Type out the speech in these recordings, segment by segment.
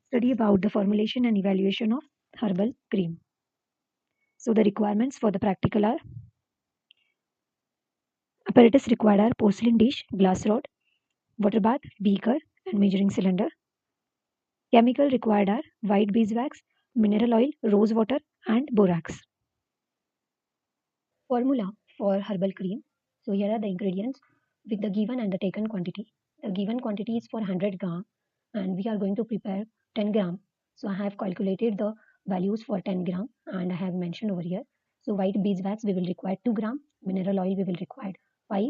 Study about the formulation and evaluation of herbal cream. So the requirements for the practical are: apparatus required are porcelain dish, glass rod, water bath, beaker and measuring cylinder. Chemical required are white beeswax, mineral oil, rose water and borax. Formula for herbal cream. So here are the ingredients with the given and the taken quantity. The given quantity is for 100 gram and we are going to prepare 10 gram. So I have calculated the values for 10 gram and I have mentioned over here. So white beeswax we will require 2 gram, mineral oil we will require 5,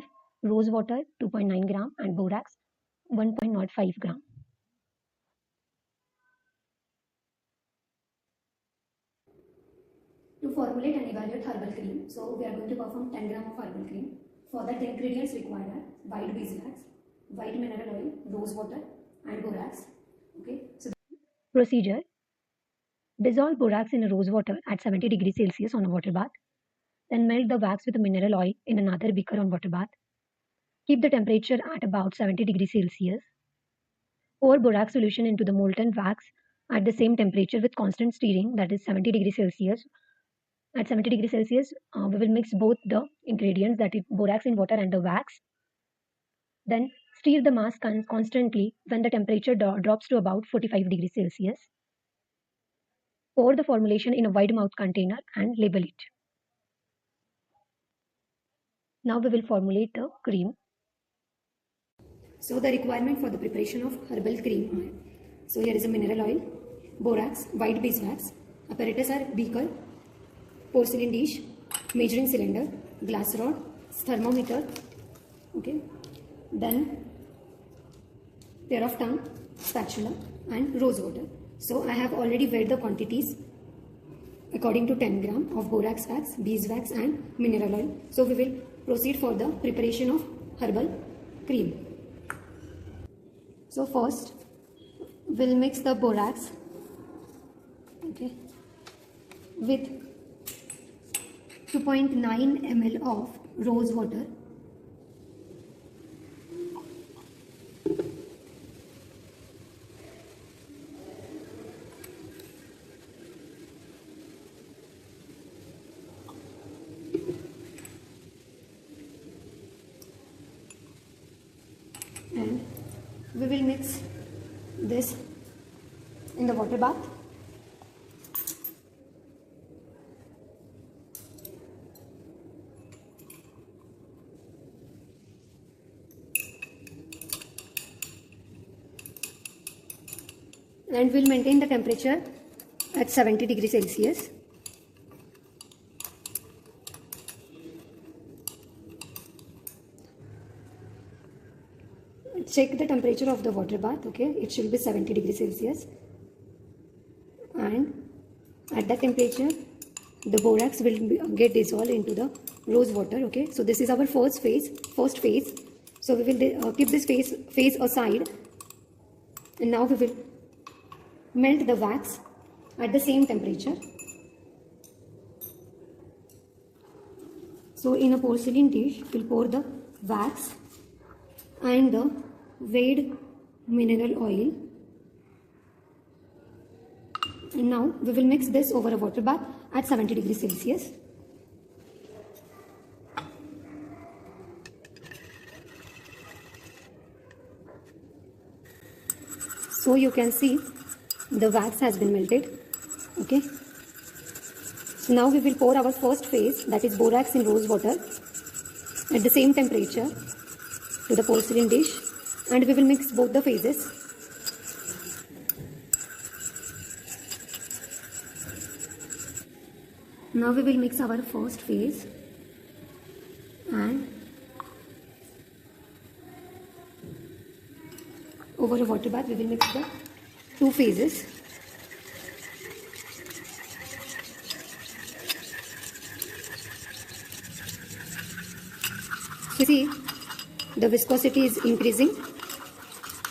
rose water 2.9 gram and borax 1.05 gram. To formulate and evaluate herbal cream, so we are going to perform 10 gram of herbal cream. For that, the ingredients required are white beeswax, white mineral oil, rose water, and borax. Okay. So Procedure: dissolve borax in a rose water at 70 degrees Celsius on a water bath. Then melt the wax with mineral oil in another beaker on water bath. Keep the temperature at about 70 degrees Celsius. Pour borax solution into the molten wax at the same temperature with constant stirring, that is 70 degrees Celsius. At 70 degrees Celsius, we will mix both the ingredients, that is borax in water and the wax. Then stir the mass constantly when the temperature drops to about 45 degrees Celsius. Pour the formulation in a wide mouth container and label it. Now we will formulate the cream. So the requirement for the preparation of herbal cream are, so here is a mineral oil, borax, white beeswax, apparatus are beaker, porcelain dish, measuring cylinder, glass rod, thermometer, okay, then pair of tongue, spatula and rose water. So I have already weighed the quantities according to 10 gram of borax wax, beeswax and mineral oil. So we will proceed for the preparation of herbal cream. So first we'll mix the borax, okay, with 2.9 ml of rose water. And we will mix this in the water bath. And we'll maintain the temperature at 70 degrees Celsius. Check the temperature of the water bath, okay, it should be 70 degrees Celsius, and at that temperature the borax will get dissolved into the rose water, okay. So this is our first phase. So we will keep this phase aside, and now we will melt the wax at the same temperature. So in a porcelain dish we'll pour the wax and the weighed mineral oil, and now we will mix this over a water bath at 70 degrees Celsius. So you can see the wax has been melted, okay. So now we will pour our first phase, that is borax in rose water, at the same temperature to the porcelain dish, and we will mix both the phases. Now we will mix our first phase, and over a water bath we will mix the two phases. You see, the viscosity is increasing,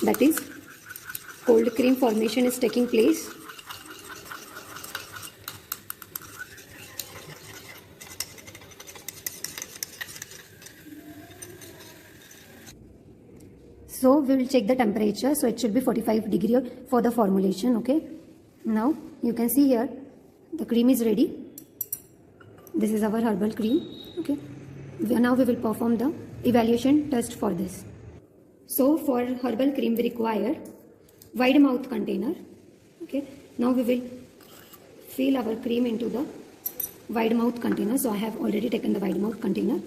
that is, cold cream formation is taking place. So we will check the temperature. So it should be 45 degree for the formulation. Okay. Now you can see here the cream is ready. This is our herbal cream. Okay. Now we will perform the evaluation test for this. So for herbal cream we require wide mouth container. Okay. Now we will fill our cream into the wide mouth container. So I have already taken the wide mouth container.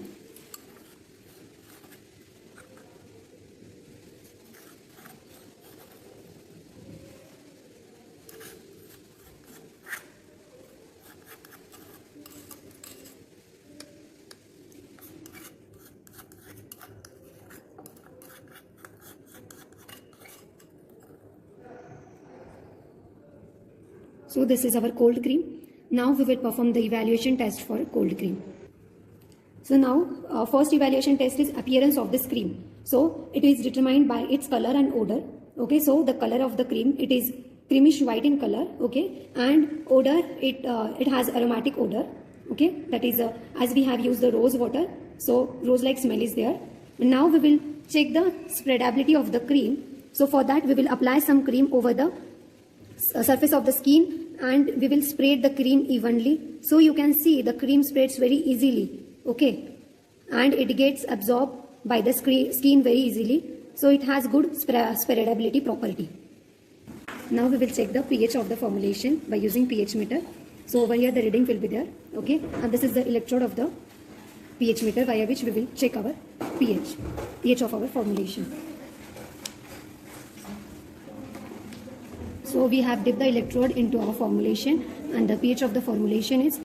So this is our cold cream. Now we will perform the evaluation test for cold cream. So now first evaluation test is appearance of this cream. So it is determined by its color and odor. Okay, so the color of the cream, it is creamish white in color. Okay, and odor, it has aromatic odor. Okay, that is as we have used the rose water, so rose like smell is there. Now we will check the spreadability of the cream. So for that we will apply some cream over the surface of the skin and we will spread the cream evenly. So you can see the cream spreads very easily. Okay, and it gets absorbed by the skin very easily. So it has good spreadability property. Now we will check the pH of the formulation by using pH meter. So over here the reading will be there. Okay, and this is the electrode of the pH meter via which we will check our pH of our formulation. So we have dipped the electrode into our formulation and the pH of the formulation is